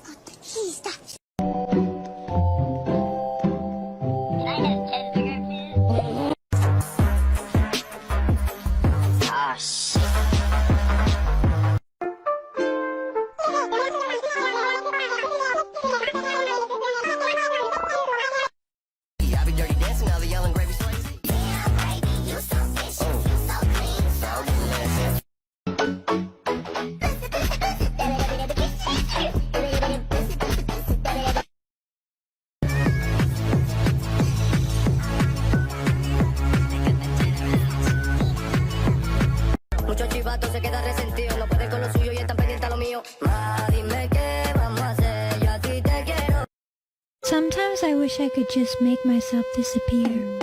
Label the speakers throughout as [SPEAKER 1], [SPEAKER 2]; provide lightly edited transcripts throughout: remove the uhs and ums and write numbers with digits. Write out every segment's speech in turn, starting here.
[SPEAKER 1] got the cheese touch.
[SPEAKER 2] Can I have 10 bigger, please? Ah, shit.
[SPEAKER 3] I be dirty dancing, I be yelling gravy slicey.
[SPEAKER 1] Yeah, baby, you so fish, you so clean, so delicious.
[SPEAKER 3] Muchos chivatos se quedan resentidos, no pueden con lo suyo y están pendientes a lo mío. Ma, dime qué vamos a hacer, yo a ti te quiero.
[SPEAKER 4] Sometimes I wish I could just make myself disappear.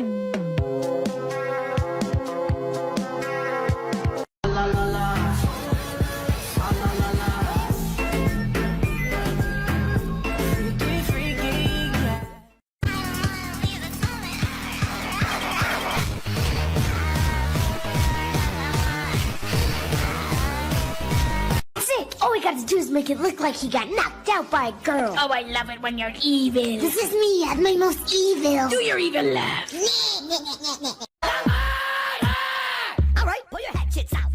[SPEAKER 1] All we got to do is make it look like he got knocked out by a girl.
[SPEAKER 5] Oh, I love it when you're evil.
[SPEAKER 1] This is me at my most evil.
[SPEAKER 5] Do your evil laugh.
[SPEAKER 3] All right, pull your hatchets out.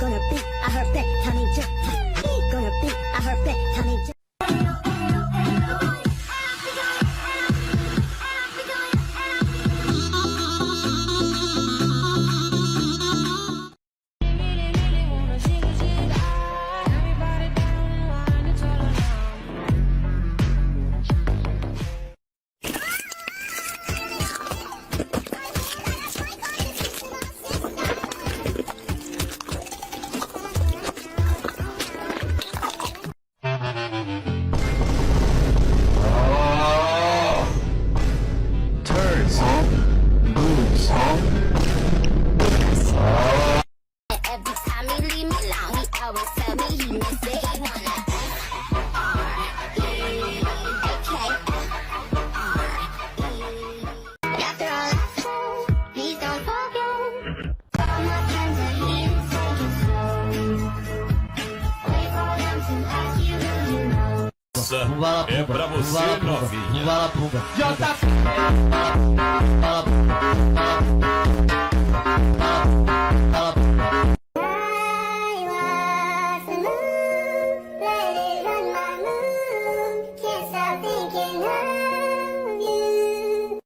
[SPEAKER 1] Gonna be a her pet, Tommy J. Gonna be a her pet, Tommy J.
[SPEAKER 2] Every time he leave me alone, he always tell me he miss it. He wanna after all I said, please don't forget. All my friends are here to take it slow. Wait for them to ask you who you know.
[SPEAKER 6] É pra você, novinha.
[SPEAKER 1] I was the moon, let it run my moon. Can't stop thinking of you.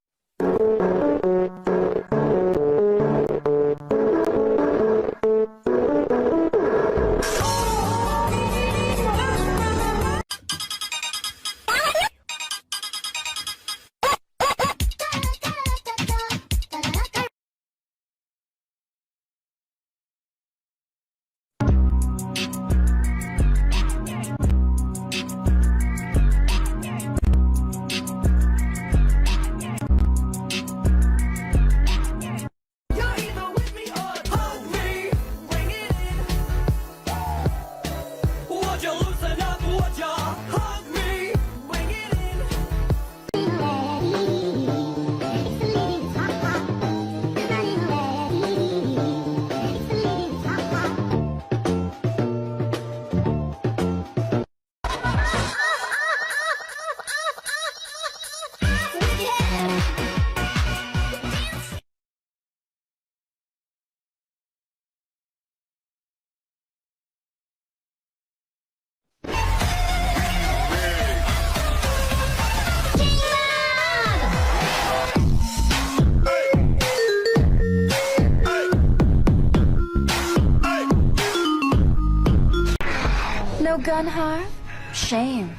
[SPEAKER 7] No gun harm? Shame.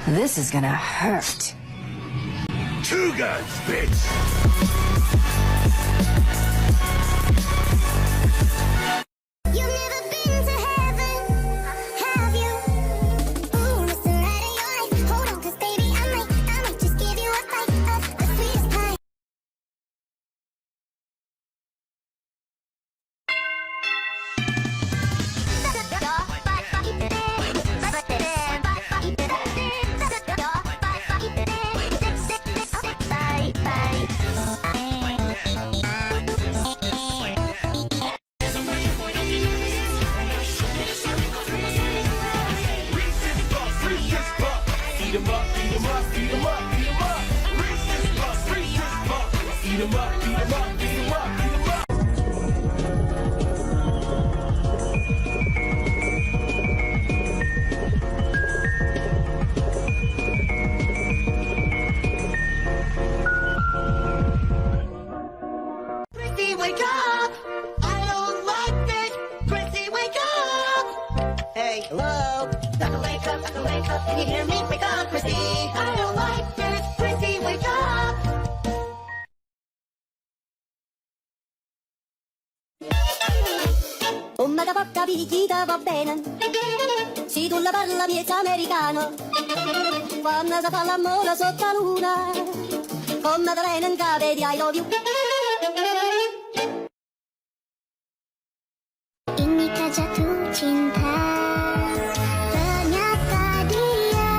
[SPEAKER 7] This is gonna hurt.
[SPEAKER 6] 2 guns, bitch!
[SPEAKER 1] You've never been to heaven, have you? Ooh, Mr. Right of your life. Hold on, 'cause baby, I might just give you a bite of the sweetest pie.
[SPEAKER 6] Eat 'em up, eat 'em up, eat 'em up, eat 'em up. Reach this bus, reach this bus. Eat 'em up, eat 'em up, eat 'em up, eat 'em up.
[SPEAKER 1] Chrissy, wake up! I don't like this! Chrissy, wake up! Hey, hello? Wake up, can you hear me? Wake up, Chrissy! I don't like this! Chrissy, wake up!
[SPEAKER 3] Ommaga porca picchita va bene, se tu la parla miezza americano, quando si fa l'amore sotto la luna, come te viene in capo di I love you.
[SPEAKER 1] Inikah jatuh cinta? Ternyata dia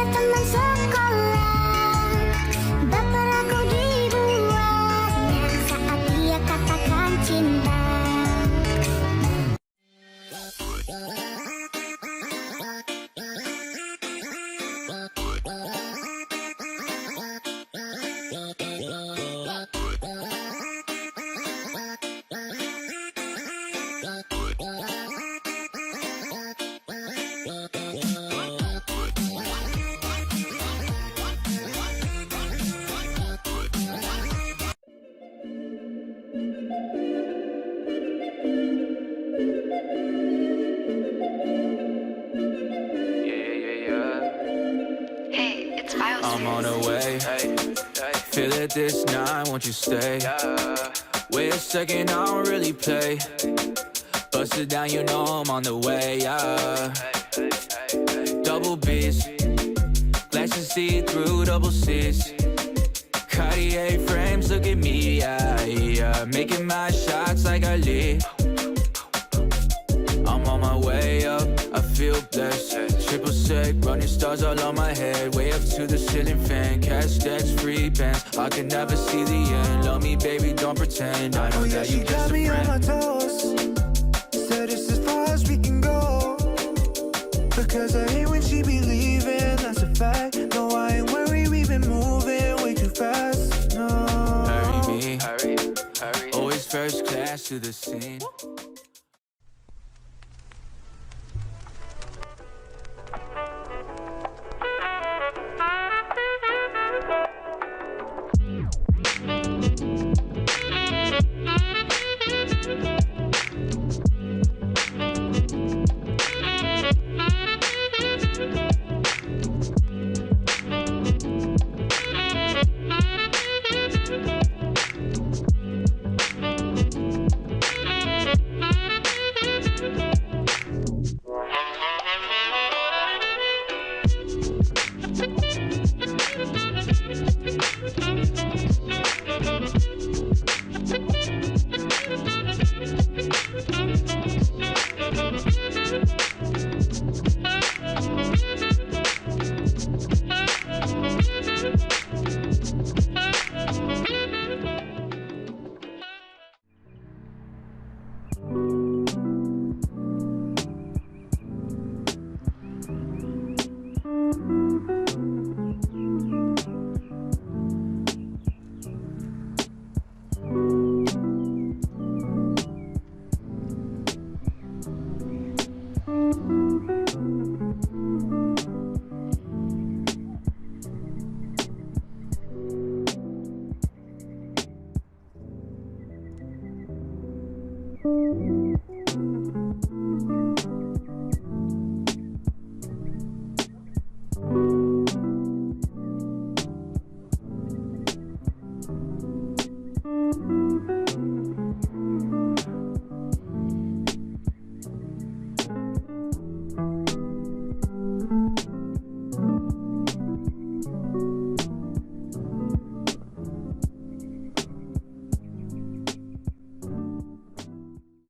[SPEAKER 1] teman sekolah. Baper aku dibuatnya saat dia katakan cinta.
[SPEAKER 8] I'm on the way. Feel it this night, won't you stay? Wait a second, I don't really play. Bust it down, you know I'm on the way. Double B's, glasses see through double C's. Cartier frames, look at me, making my shots like I lead. I'm on my way up, I feel blessed. Triple sec, running stars all on my head. Way up to the ceiling fan, cash stacks, free bands. I can never see the end. Love me, baby, don't pretend. I know that you just a
[SPEAKER 9] me on my
[SPEAKER 8] friend.
[SPEAKER 9] toes. Said it's as far as we can go. Because I hate when she be leaving, that's a fact. No, I ain't worried, we've been moving way too fast. No.
[SPEAKER 8] Hurry me, always first class to the scene.